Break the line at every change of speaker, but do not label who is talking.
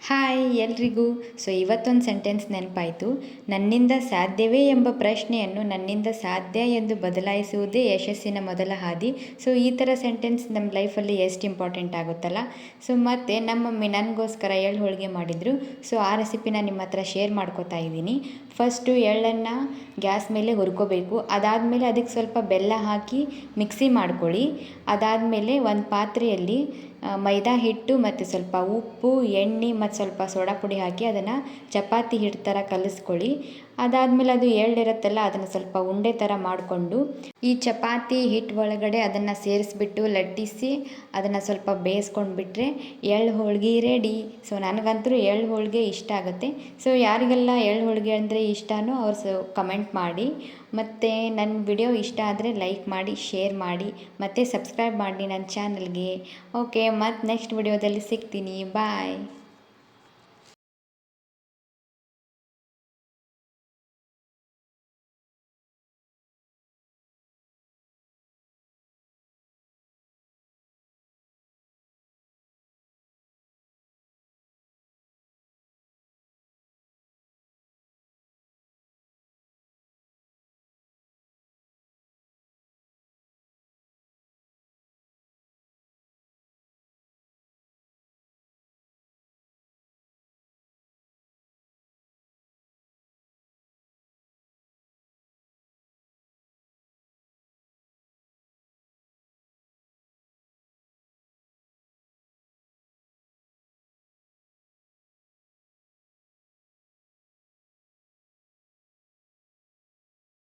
Hi ಎಲ್ರಿಗೂ. ಇವತ್ತೊಂದು sentence ನೆನಪಾಯಿತು. ನನ್ನಿಂದ ಸಾಧ್ಯವೇ ಎಂಬ ಪ್ರಶ್ನೆಯನ್ನು ನನ್ನಿಂದ ಸಾಧ್ಯ ಎಂದು ಬದಲಾಯಿಸುವುದೇ ಯಶಸ್ಸಿನ ಮೊದಲ ಹಾದಿ. ಈ ಥರ ಸೆಂಟೆನ್ಸ್ ನಮ್ಮ ಲೈಫಲ್ಲಿ ಎಷ್ಟು ಇಂಪಾರ್ಟೆಂಟ್ ಆಗುತ್ತಲ್ಲ. ಮತ್ತು ನಮ್ಮ ಮಮ್ಮಿ ನನಗೋಸ್ಕರ ಎಳ್ಳು ಹೋಳಿಗೆ ಮಾಡಿದರು. ಆ ರೆಸಿಪಿನ ನಿಮ್ಮ ಹತ್ರ ಶೇರ್ ಮಾಡ್ಕೋತಾ ಇದ್ದೀನಿ. ಫಸ್ಟು ಎಳ್ಳನ್ನು ಗ್ಯಾಸ್ ಮೇಲೆ ಹುರ್ಕೋಬೇಕು. ಅದಾದಮೇಲೆ ಅದಕ್ಕೆ ಸ್ವಲ್ಪ ಬೆಲ್ಲ ಹಾಕಿ ಮಿಕ್ಸಿ ಮಾಡ್ಕೊಳ್ಳಿ. ಅದಾದಮೇಲೆ ಒಂದು ಪಾತ್ರೆಯಲ್ಲಿ ಮೈದಾ ಹಿಟ್ಟು ಮತ್ತು ಸ್ವಲ್ಪ ಉಪ್ಪು, ಎಣ್ಣೆ ಮತ್ತು ಸ್ವಲ್ಪ ಸೋಡಾ ಪುಡಿ ಹಾಕಿ ಅದನ್ನು ಚಪಾತಿ ಹಿಟ್ಟು ಥರ ಕಲಿಸ್ಕೊಳ್ಳಿ. ಅದಾದಮೇಲೆ ಅದು ಎಳ್ಳಿರುತ್ತಲ್ಲ ಅದನ್ನು ಸ್ವಲ್ಪ ಉಂಡೆ ಥರ ಮಾಡಿಕೊಂಡು ಈ ಚಪಾತಿ ಹಿಟ್ಟು ಒಳಗಡೆ ಅದನ್ನು ಸೇರಿಸ್ಬಿಟ್ಟು ಲಟ್ಟಿಸಿ ಅದನ್ನು ಸ್ವಲ್ಪ ಬೇಯಿಸ್ಕೊಂಡು ಬಿಟ್ಟರೆ ಎಳ್ಳು ಹೋಳಿಗೆ ರೆಡಿ. ನನಗಂತೂ ಎಳ್ಳು ಹೋಳಿಗೆ ಇಷ್ಟ ಆಗುತ್ತೆ. ಯಾರಿಗೆಲ್ಲ ಎಳ್ಳು ಹೋಳಿಗೆ ಅಂದರೆ ಇಷ್ಟನೋ ಅವ್ರು ಕಮೆಂಟ್ ಮಾಡಿ. ಮತ್ತು ನನ್ನ ವಿಡಿಯೋ ಇಷ್ಟ ಆದರೆ ಲೈಕ್ ಮಾಡಿ, ಶೇರ್ ಮಾಡಿ ಮತ್ತು ಸಬ್ಸ್ಕ್ರೈಬ್ ಮಾಡಿ ನನ್ನ ಚಾನಲ್ಗೆ. ಓಕೆ, ಮತ್ತು ನೆಕ್ಸ್ಟ್ ವಿಡಿಯೋದಲ್ಲಿ ಸಿಗ್ತೀನಿ. ಬಾಯ್.